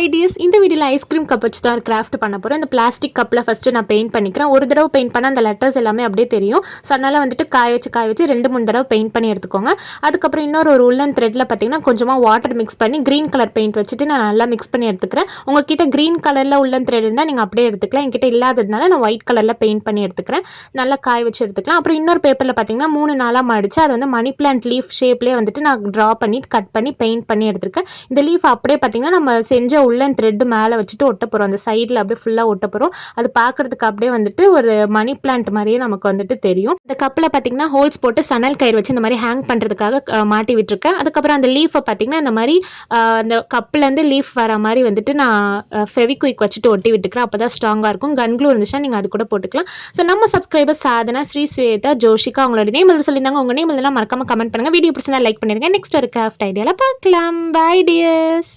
Hi tears, இந்த வீடியோவில் ice cream cup வச்சு தான் கிராஃப்ட் பண்ண போகிறேன். இந்த பிளாஸ்டிக் கப்பில் ஃபஸ்ட்டு நான் பெயிண்ட் பண்ணிக்கிறேன். ஒரு தடவை பெயிண்ட் பண்ணால் அந்த லெட்டர்ஸ் எல்லாமே அப்படியே தெரியும். ஸோ அதனால் வந்துட்டு காய வச்சு 2-3 தடவை பெயிண்ட் பண்ணி எடுத்துக்கோங்க. அதுக்கப்புறம் ஒரு உள்ளன் த்ரெட்டில் பார்த்தீங்கன்னா கொஞ்சமாக வாட்டர் மிக்ஸ் பண்ணி க்ரீன் கலர் பெயிண்ட் வச்சுட்டு நான் நல்லா மிக்ஸ் பண்ணி எடுத்துக்கிறேன். உங்ககிட்ட க்ரீன் கலரில் உள்ளன் த்ரெட் இருந்தால் நீங்கள் அப்படியே எடுத்துக்கலாம். என்கிட்ட இல்லாததுனால நான் ஒயிட் கலரில் பெயிண்ட் பண்ணி எடுத்துக்கிறேன். நல்லா காய வச்சு எடுத்துக்கலாம். அப்புறம் இன்னொரு பேப்பரில் பார்த்தீங்கன்னா 3 நாளாக மடித்து அதை வந்து மணி பிளான்ட் லீஃப் ஷேப்லேயே வந்துட்டு நான் ட்ரா பண்ணி கட் பண்ணி பெயிண்ட் பண்ணி எடுத்துருக்கேன். இந்த லீஃப் அப்படியே பார்த்தீங்கன்னா நம்ம செஞ்ச உள்ளன் த்ரெட் மேலே வச்சுட்டு ஒட்ட போகிறோம். அந்த சைடில் அப்படியே ஃபுல்லாக ஒட்ட போகிறோம். அது பார்க்குறதுக்கு அப்படியே வந்துட்டு ஒரு மணி பிளான்ட் மாதிரியே நமக்கு வந்துட்டு தெரியும். இந்த கப்பில் பார்த்தீங்கன்னா ஹோல்ஸ் போட்டு சணல் கயிறு வச்சு இந்த மாதிரி ஹேங் பண்ணுறதுக்காக மாட்டி விட்டுருக்கேன். அதுக்கப்புறம் அந்த லீஃபை பார்த்தீங்கன்னா இந்த மாதிரி அந்த கப்லேருந்து லீஃப் வர மாதிரி வந்துட்டு நான் ஃபெவிக்விக் வச்சுட்டு ஒட்டி விட்டுக்கிறேன். அப்போ தான் ஸ்ட்ராங்காக இருக்கும். கன் க்ளூ இருந்துச்சுன்னா நீங்கள் அது கூட போட்டுக்கலாம். ஸோ நம்ம சப்ஸ்கிரைபர் சாதனா, ஸ்ரீ ஸ்வேதா, ஜோஷிகா அவங்களோட நேம் எழுத சொல்லியிருந்தாங்க. உங்கள் நேம் எல்லாம் மறக்காமல் கமெண்ட் பண்ணுங்கள். வீடியோ பிடிச்சிருந்தா லைக் பண்ணிடுங்க. நெக்ஸ்ட் ஒரு கிராஃப்ட் ஐடியாவில் பார்க்கலாம். Bye tears.